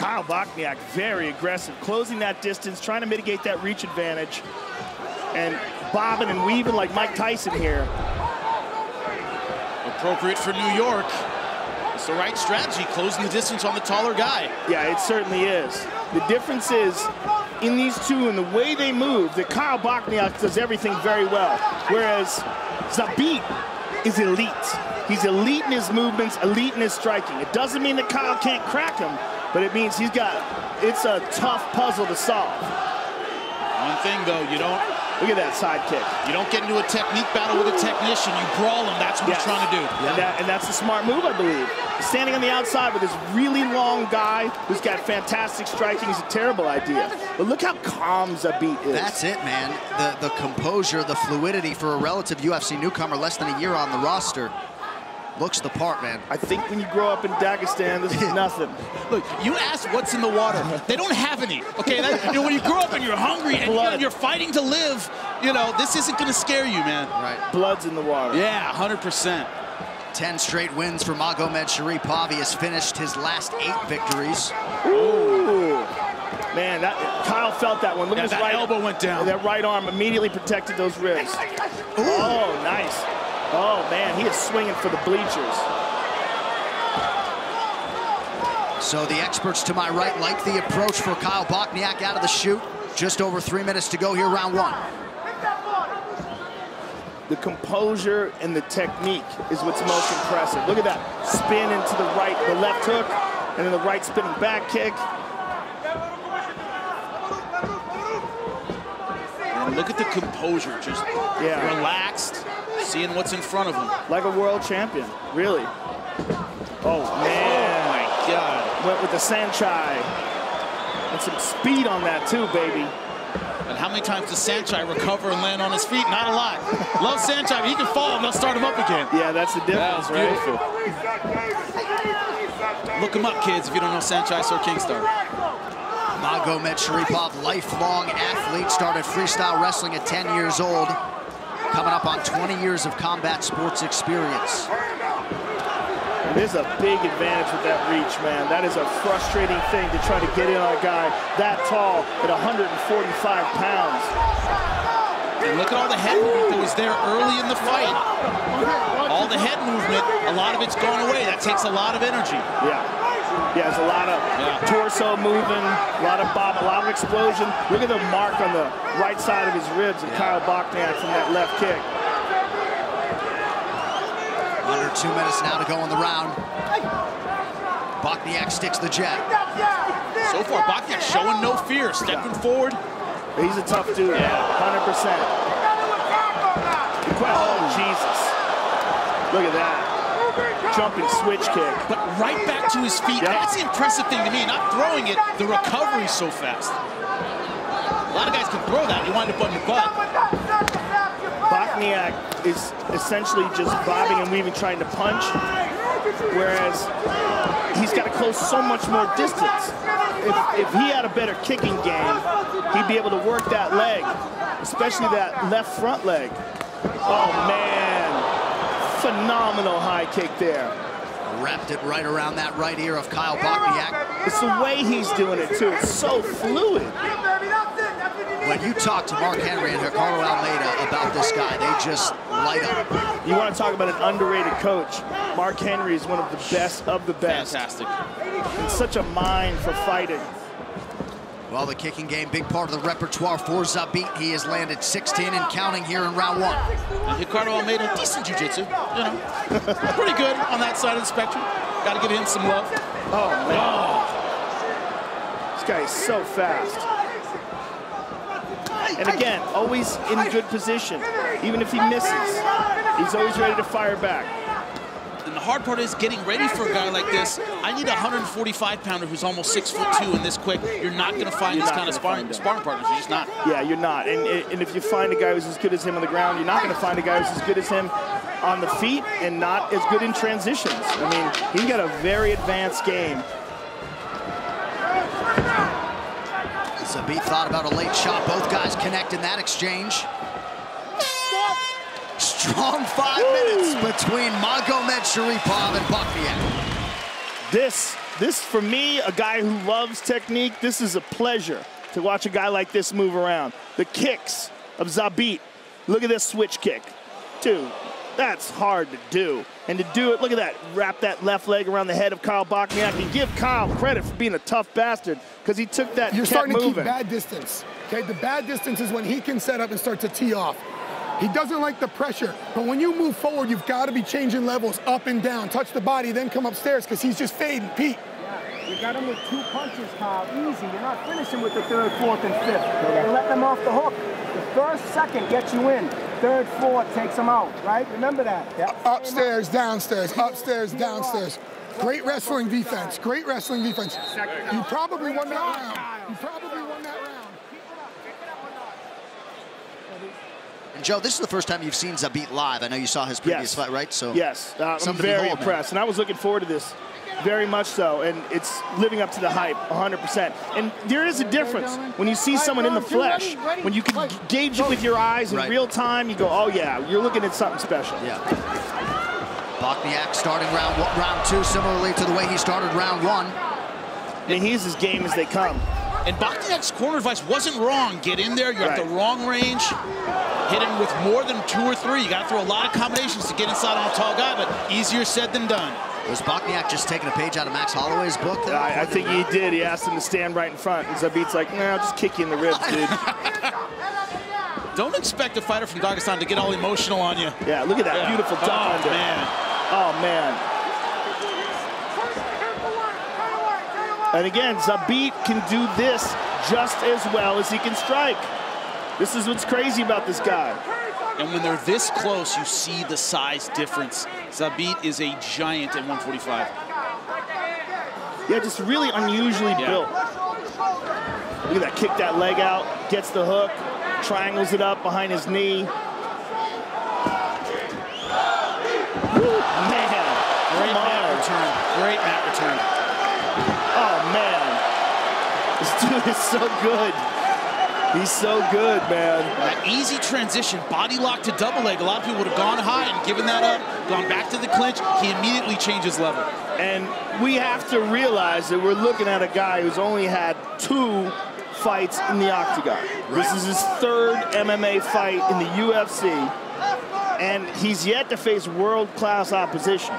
Kyle Bochniak, very aggressive, closing that distance, trying to mitigate that reach advantage, and bobbing and weaving like Mike Tyson here. Appropriate for New York. It's the right strategy, closing the distance on the taller guy. Yeah, it certainly is. The difference is, in these two and the way they move, that Kyle Bochniak does everything very well, whereas Zabit is elite. He's elite in his movements, elite in his striking. It doesn't mean that Kyle can't crack him, but it means it's a tough puzzle to solve. One thing though, look at that side kick. You don't get into a technique battle with a technician. You brawl him. That's what he's trying to do. Yeah. And that's a smart move, I believe. Standing on the outside with this really long guy who's got fantastic striking is a terrible idea. But look how calm Zabit is. That's it, man. The composure, the fluidity for a relative UFC newcomer, less than a year on the roster. Looks the part, man. I think when you grow up in Dagestan, this is nothing. Look, you ask what's in the water. They don't have any, okay? When you grow up and you're hungry and you're fighting to live, this isn't going to scare you, man. Right. Blood's in the water. Yeah, 100%. 10 straight wins for Magomedsharipov. He has finished his last 8 victories. Ooh. Man, Kyle felt that one. Look at his right elbow went down. That right arm immediately protected those ribs. Oh, nice. Oh, man, he is swinging for the bleachers. So the experts to my right like the approach for Kyle Bochniak out of the chute. Just over 3 minutes to go here, round 1. The composure and the technique is what's most impressive. Look at that spin into the right, the left hook, and then the right spinning back kick. And look at the composure, just relaxed, seeing what's in front of him. Like a world champion, really. Oh, man. Oh, my God. Went with the Sanchai. And some speed on that, too, baby. And how many times does Sanchai recover and land on his feet? Not a lot. Love Sanchai, but he can fall and they'll start him up again. Yeah, that's the difference, beautiful. Look him up, kids, if you don't know Sanchai Sir Kingstar. Magomedsharipov, lifelong athlete, started freestyle wrestling at 10 years old. Coming up on 20 years of combat sports experience. There's a big advantage with that reach, man. That is a frustrating thing to try to get in on a guy that tall at 145 pounds. And look at all the head movement that was there early in the fight. All the head movement, a lot of it's gone away. That takes a lot of energy. Yeah, there's a lot of torso moving, a lot of bob, a lot of explosion. Look at the mark on the right side of his ribs of Kyle Bochniak from that left kick. Under 2 minutes now to go in the round. Bochniak sticks the jab. So far, Bochniak showing no fear, stepping forward. He's a tough dude, 100%. Oh, Jesus. Look at that. Jumping switch kick. But right back to his feet. That's the impressive thing to me. Not throwing it, the recovery's so fast. A lot of guys can throw that. You wind up on your butt. Bochniak is essentially just bobbing and weaving, trying to punch, whereas he's got to close so much more distance. If he had a better kicking game, he'd be able to work that leg, especially that left front leg. Oh, man. Phenomenal high kick there. Wrapped it right around that right ear of Kyle Bochniak. It's the way he's doing it, too. It's so fluid. When you talk to Mark Henry and Ricardo Almeida about this guy, they just light up. You want to talk about an underrated coach. Mark Henry is one of the best of the best. Fantastic. And such a mind for fighting. Well, the kicking game, big part of the repertoire for Zabit. He has landed 16 and counting here in round 1. And Ricardo Almeida, decent jiu-jitsu, pretty good on that side of the spectrum. Got to give him some love. Oh, man. This guy is so fast. And again, always in a good position. Even if he misses, he's always ready to fire back. And the hard part is getting ready for a guy like this. I need a 145-pounder who's almost 6'2" and this quick. You're not going to find this kind of sparring partners. You're just not. Yeah, you're not. And if you find a guy who's as good as him on the ground, you're not going to find a guy who's as good as him on the feet and not as good in transitions. I mean, he's got a very advanced game. Zabit thought about a late shot. Both guys connect in that exchange. Strong 5 minutes between Magomedsharipov and Bochniak. This This, for me, a guy who loves technique, this is a pleasure to watch a guy like this move around. The kicks of Zabit. Look at this switch kick. Dude, that's hard to do. And to do it, look at that. Wrap that left leg around the head of Kyle Bochniak. And give Kyle credit for being a tough bastard because he took that. You're starting to keep bad distance. Okay, the bad distance is when he can set up and start to tee off. He doesn't like the pressure, but when you move forward, you've got to be changing levels up and down. Touch the body, then come upstairs because he's just fading. Pete. You got him with 2 punches, Kyle. Easy. You're not finishing with the 3rd, 4th, and 5th. You let them off the hook. The 1st, 2nd gets you in. 3rd, 4th takes them out, right? Remember that. Yep. Upstairs, downstairs, upstairs, downstairs. Great wrestling defense. Great wrestling defense. You probably won that round. You probably won that round. And Joe, this is the first time you've seen Zabit live. I know you saw his previous fight, right? So yes, I'm very impressed, and I was looking forward to this very much so, and it's living up to the hype 100%. And there is a difference when you see someone in the flesh, when you can gauge it with your eyes in real time, you go, oh yeah, you're looking at something special. Yeah. Bochniak starting round 2 similarly to the way he started round 1. I mean, he's as game as they come. And Bochniak's corner advice wasn't wrong. Get in there, you're at the wrong range. Hit him with more than 2 or 3. You got to throw a lot of combinations to get inside on a tall guy, but easier said than done. Was Bochniak just taking a page out of Max Holloway's book there? I think he did. He asked him to stand right in front, and Zabit's like, nah, I'll just kick you in the ribs, dude. Don't expect a fighter from Dagestan to get all emotional on you. Yeah, look at that beautiful duck under. Man. Oh, man. And again, Zabit can do this just as well as he can strike. This is what's crazy about this guy. And when they're this close, you see the size difference. Zabit is a giant at 145. Yeah, just really unusually built. Look at that, kick that leg out, gets the hook, triangles it up behind his knee. Woo, man. Great mat return. Great mat return. Oh, man. This dude is so good. He's so good, man. That easy transition, body lock to double leg. A lot of people would have gone high and given that up, gone back to the clinch. He immediately changes level. And we have to realize that we're looking at a guy who's only had 2 fights in the octagon. This is his 3rd MMA fight in the UFC. And he's yet to face world-class opposition.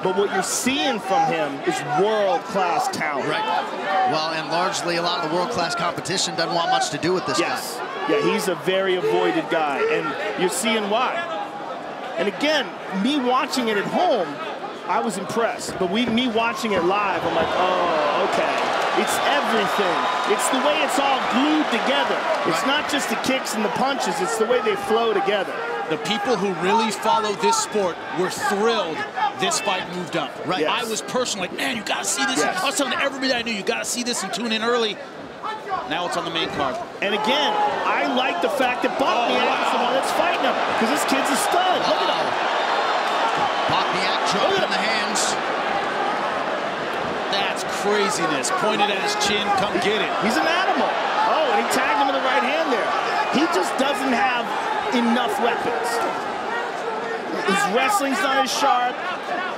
But what you're seeing from him is world-class talent. Right. Well, and largely a lot of the world-class competition doesn't want much to do with this guy. Yeah, he's a very avoided guy, and you're seeing why. And again, me watching it at home, I was impressed. But me watching it live, I'm like, oh, okay. It's everything. It's the way it's all glued together. It's not just the kicks and the punches, it's the way they flow together. The people who really follow this sport were thrilled this fight moved up. Right. I was personally like, man, you got to see this. I was telling everybody I knew, you got to see this and tune in early. Now it's on the main card. And again, I like the fact that Bochniak is the one that's fighting him because this kid's a stud. Look at him. Bochniak choke in the hands. That's craziness. Pointed at his chin, come get it. He's an animal. Oh, and he tagged him with the right hand there. He just doesn't have enough weapons. His wrestling's not as sharp.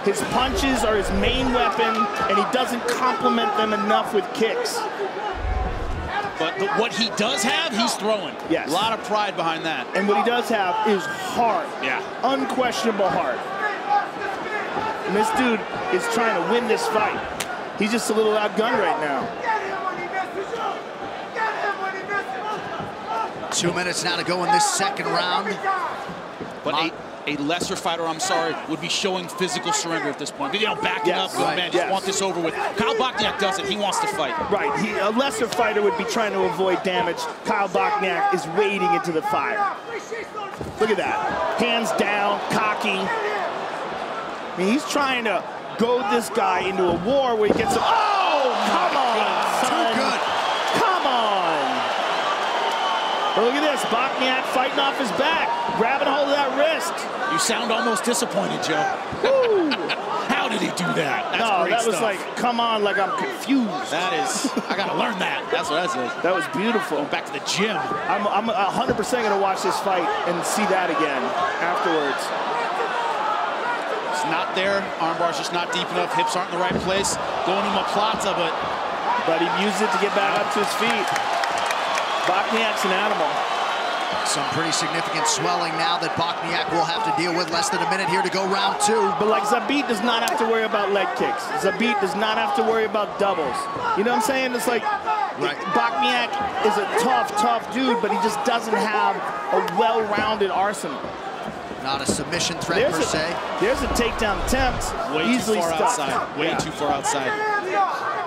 His punches are his main weapon, and he doesn't complement them enough with kicks. But what he does have, he's throwing. Yes. A lot of pride behind that. And what he does have is heart. Yeah. Unquestionable heart. And this dude is trying to win this fight. He's just a little outgunned right now. 2 minutes now to go in this 2nd round. But a lesser fighter, I'm sorry, would be showing physical surrender at this point. You know, backing up, going, man, just want this over with. Kyle Bochniak doesn't. He wants to fight. Right. A lesser fighter would be trying to avoid damage. Kyle Bochniak is wading into the fire. Look at that. Hands down, cocky. I mean, he's trying to goad this guy into a war where he gets him. Oh, come on, son. Too good. Come on. But look at this. Bochniak fighting off his back, grabbing a hold of that wrist. You sound almost disappointed, Joe. How did he do that? That's great that was stuff. like, come on, like I'm confused. That is, I got to learn that. That's what that says. That was beautiful. Going back to the gym. I'm 100% going to watch this fight and see that again afterwards. It's not there. Armbar's just not deep enough. Hips aren't in the right place. going to Plaza, but he used it to get back up to his feet. Bochniak's an animal. Some pretty significant swelling now that Bochniak will have to deal with. Less than a minute here to go round 2. But like Zabit does not have to worry about leg kicks. Zabit does not have to worry about doubles. You know what I'm saying? It's like Bochniak is a tough dude, but he just doesn't have a well-rounded arsenal. Not a submission threat per se. There's a takedown attempt. Way easily too far stuck. outside. Way too far outside.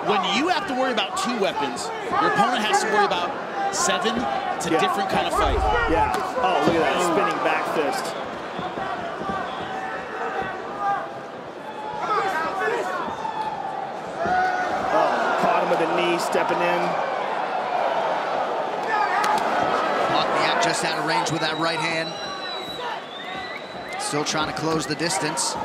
When you have to worry about 2 weapons, your opponent has to worry about 7. It's a different kind of fight. Yeah. Oh, look at that spinning back fist. Oh, caught him with a knee, stepping in. Bochniak just out of range with that right hand. Still trying to close the distance.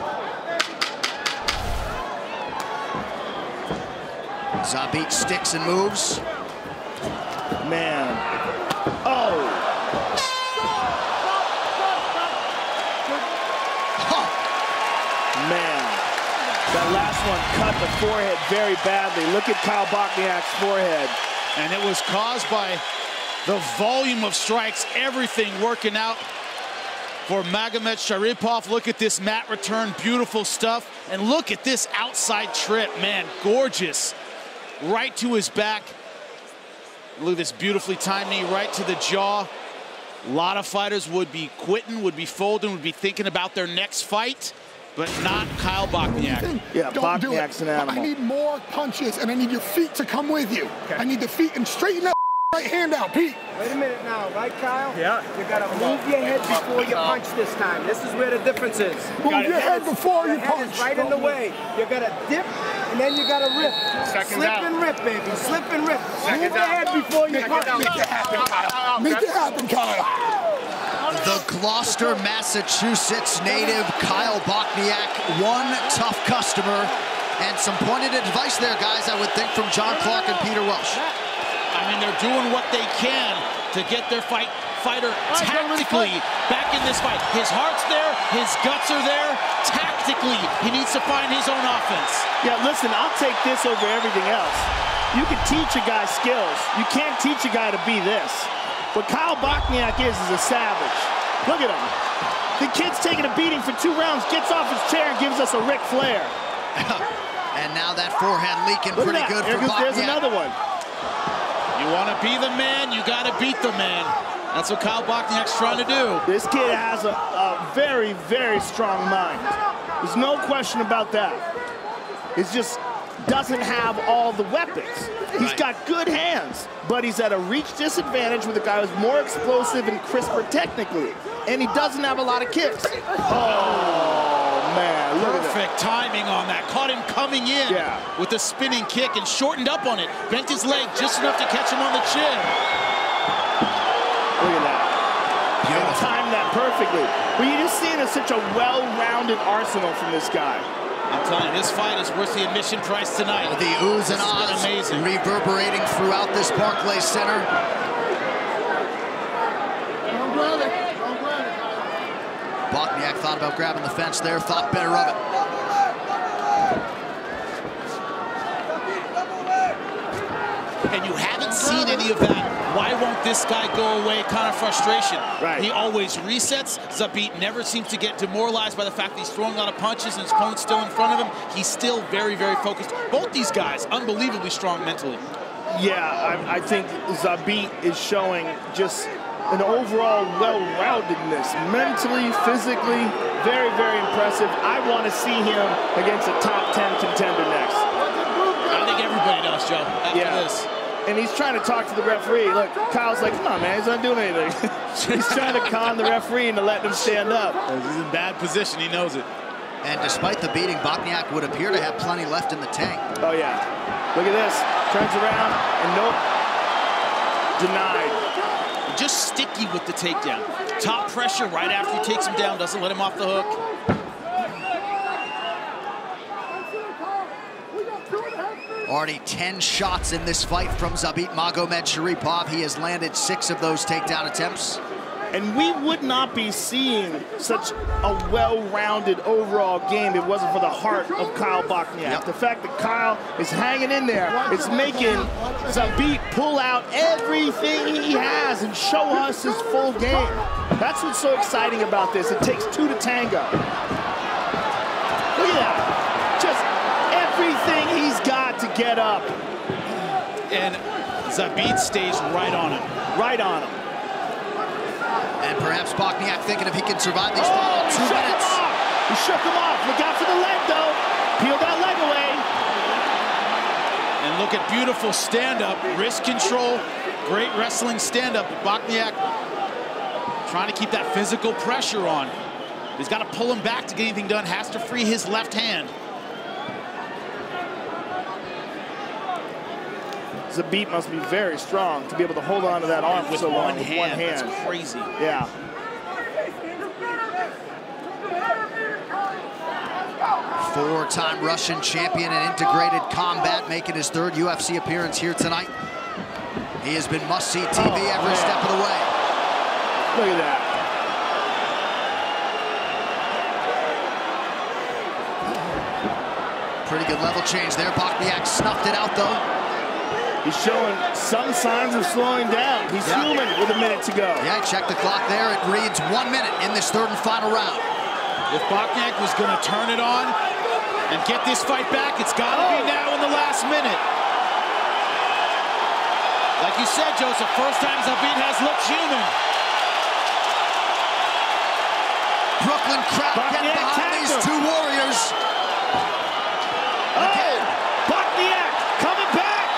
Zabit sticks and moves. Man. Oh. Man. That last one cut the forehead very badly. Look at Kyle Bochniak's forehead. And it was caused by the volume of strikes, everything working out for Magomedsharipov. Look at this mat return, beautiful stuff. And look at this outside trip, man, gorgeous. Right to his back. Look at this beautifully timed knee right to the jaw. A lot of fighters would be quitting, would be folding, would be thinking about their next fight, but not Kyle Bochniak. Yeah, Bochniak's an animal. I need more punches, and I need your feet to come with you. Okay. I need the feet, and straighten that right hand out, Pete. Wait a minute now, right, Kyle? Yeah. You gotta move your head before you punch this time. This is where the difference is. Move your head before you punch. Head is right in the way. You gotta dip, and then you gotta rip. Slip and rip, baby. Slip and rip. Move your head before you punch. Make it happen, Kyle. Make it happen, Kyle. The Gloucester, Massachusetts native Kyle Bochniak, one tough customer, and some pointed advice there, guys, I would think, from John Clark and Peter Welsh. I mean, they're doing what they can to get their fighter tactically back in this fight. His heart's there, his guts are there. Tactically, he needs to find his own offense. Yeah, listen, I'll take this over everything else. You can teach a guy skills. You can't teach a guy to be this. What Kyle Bochniak is a savage. Look at him. The kid's taking a beating for 2 rounds, gets off his chair and gives us a Ric Flair. And now that forehand leaking pretty good for Bochniak. There's another one. You want to be the man, you got to beat the man. That's what Kyle Bochniak's trying to do. This kid has a very, very strong mind. There's no question about that. It's just doesn't have all the weapons. He's got good hands, but he's at a reach disadvantage with a guy who's more explosive and crisper technically. And he doesn't have a lot of kicks. Oh, man, look at that. Perfect timing on that. Caught him coming in with a spinning kick and shortened up on it. Bent his leg just enough to catch him on the chin. Look at that. And timed that perfectly. But you're just seeing such a well-rounded arsenal from this guy. I'm telling you, this fight is worth the admission price tonight. The oohs and ahs reverberating throughout this Barclays Center. Bochniak thought about grabbing the fence there, thought better of it. And you haven't seen any of that. Why won't this guy go away kind of frustration? Right. He always resets. Zabit never seems to get demoralized by the fact that he's throwing a lot of punches and his opponent's still in front of him. He's still very, very focused. Both these guys, unbelievably strong mentally. Yeah, I think Zabit is showing just an overall well-roundedness. Mentally, physically, very, very impressive. I want to see him against a top 10 contender next. I think everybody does, Joe, after this. And he's trying to talk to the referee. Look, Kyle's like, come on, man, he's not doing anything. He's trying to con the referee into letting him stand up. He's in bad position, he knows it. And despite the beating, Bochniak would appear to have plenty left in the tank. Oh, yeah. Look at this. Turns around, and nope. Denied. Just sticky with the takedown. Top pressure right after he takes him down, doesn't let him off the hook. Already 10 shots in this fight from Zabit Magomedsharipov. He has landed 6 of those takedown attempts. And we would not be seeing such a well-rounded overall game if it wasn't for the heart of Kyle Bochniak. Yep. The fact that Kyle is hanging in there, it's making Zabit pull out everything he has and show us his full game. That's what's so exciting about this. It takes two to tango. Look at that. Just everything he's got to get up. And Zabit stays right on him. Right on him. And perhaps Bochniak thinking if he can survive these final 2 minutes. He shook him off. Look out for the leg, though. Peel that leg away. And look at beautiful stand-up, wrist control, great wrestling stand-up. Bochniak trying to keep that physical pressure on. He's got to pull him back to get anything done. Has to free his left hand. Zabit must be very strong to be able to hold on to that arm for so long with one hand. That's crazy. Yeah. Four-time Russian champion in integrated combat, making his third UFC appearance here tonight. He has been must-see TV every step of the way. Look at that. Pretty good level change there. Bochniak snuffed it out, though. He's showing some signs of slowing down. He's human with a minute to go. Yeah, check the clock there. It reads 1 minute in this third and final round. If Bochniak was going to turn it on and get this fight back, it's got to be now in the last minute. Like you said, Joseph, first time Zabit has looked human. Brooklyn crowd getting behind these two warriors. Again. Bochniak coming back.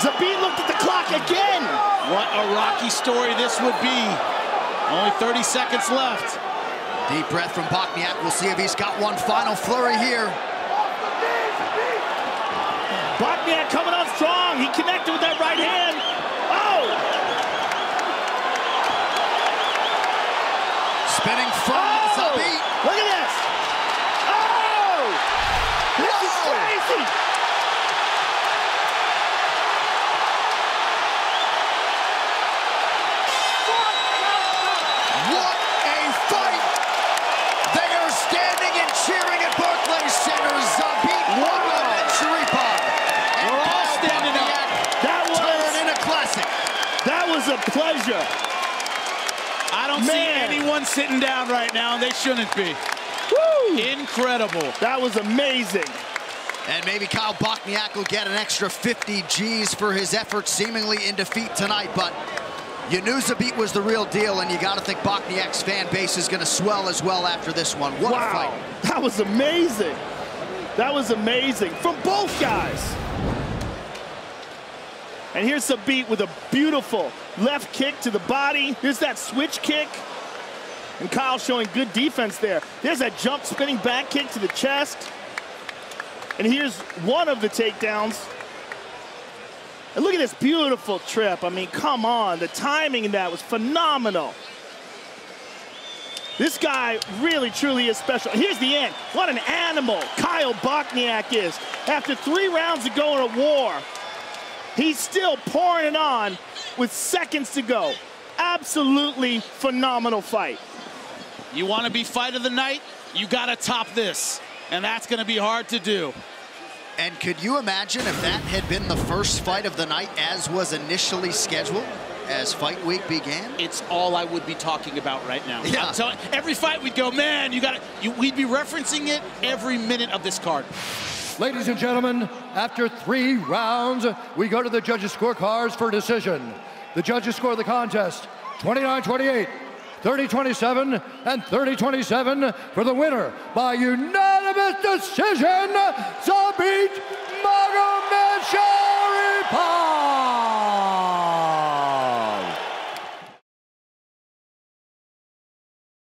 Zabit looked at the clock again. What a rocky story this would be. Only 30 seconds left. Deep breath from Bochniak. We'll see if he's got one final flurry here. Bochniak coming on strong. He connected with that right hand. Oh! Spinning from Zabit. Look at this. Oh! This is crazy. What a fight! They are standing and cheering at Barclays Center. Zabit Magomedsharipov. We're all standing up. That Turn in a classic. That was a pleasure. I don't see anyone sitting down right now, and they shouldn't be. Woo! Incredible. That was amazing. And maybe Kyle Bochniak will get an extra 50 G's for his efforts seemingly in defeat tonight, but you knew Zabit was the real deal, and you got to think Bochniak's fan base is going to swell as well after this one. What a fight. That was amazing. That was amazing from both guys. And here's Zabit with a beautiful left kick to the body. Here's that switch kick. And Kyle showing good defense there. There's that jump spinning back kick to the chest. And here's one of the takedowns. And look at this beautiful trip. I mean, come on. The timing in that was phenomenal. This guy really, truly is special. Here's the end. What an animal Kyle Bochniak is. After 3 rounds to go in a war, he's still pouring it on with seconds to go. Absolutely phenomenal fight. You want to be fight of the night? You got to top this. And that's going to be hard to do. And could you imagine if that had been the first fight of the night as was initially scheduled, as fight week began? It's all I would be talking about right now. Yeah. I'm telling, every fight we'd go, man, you got to. We'd be referencing it every minute of this card. Ladies and gentlemen, after 3 rounds, we go to the judges' scorecards for decision. The judges score the contest 29-28, 30-27, and 30-27 for the winner by unanimous decision, Zabit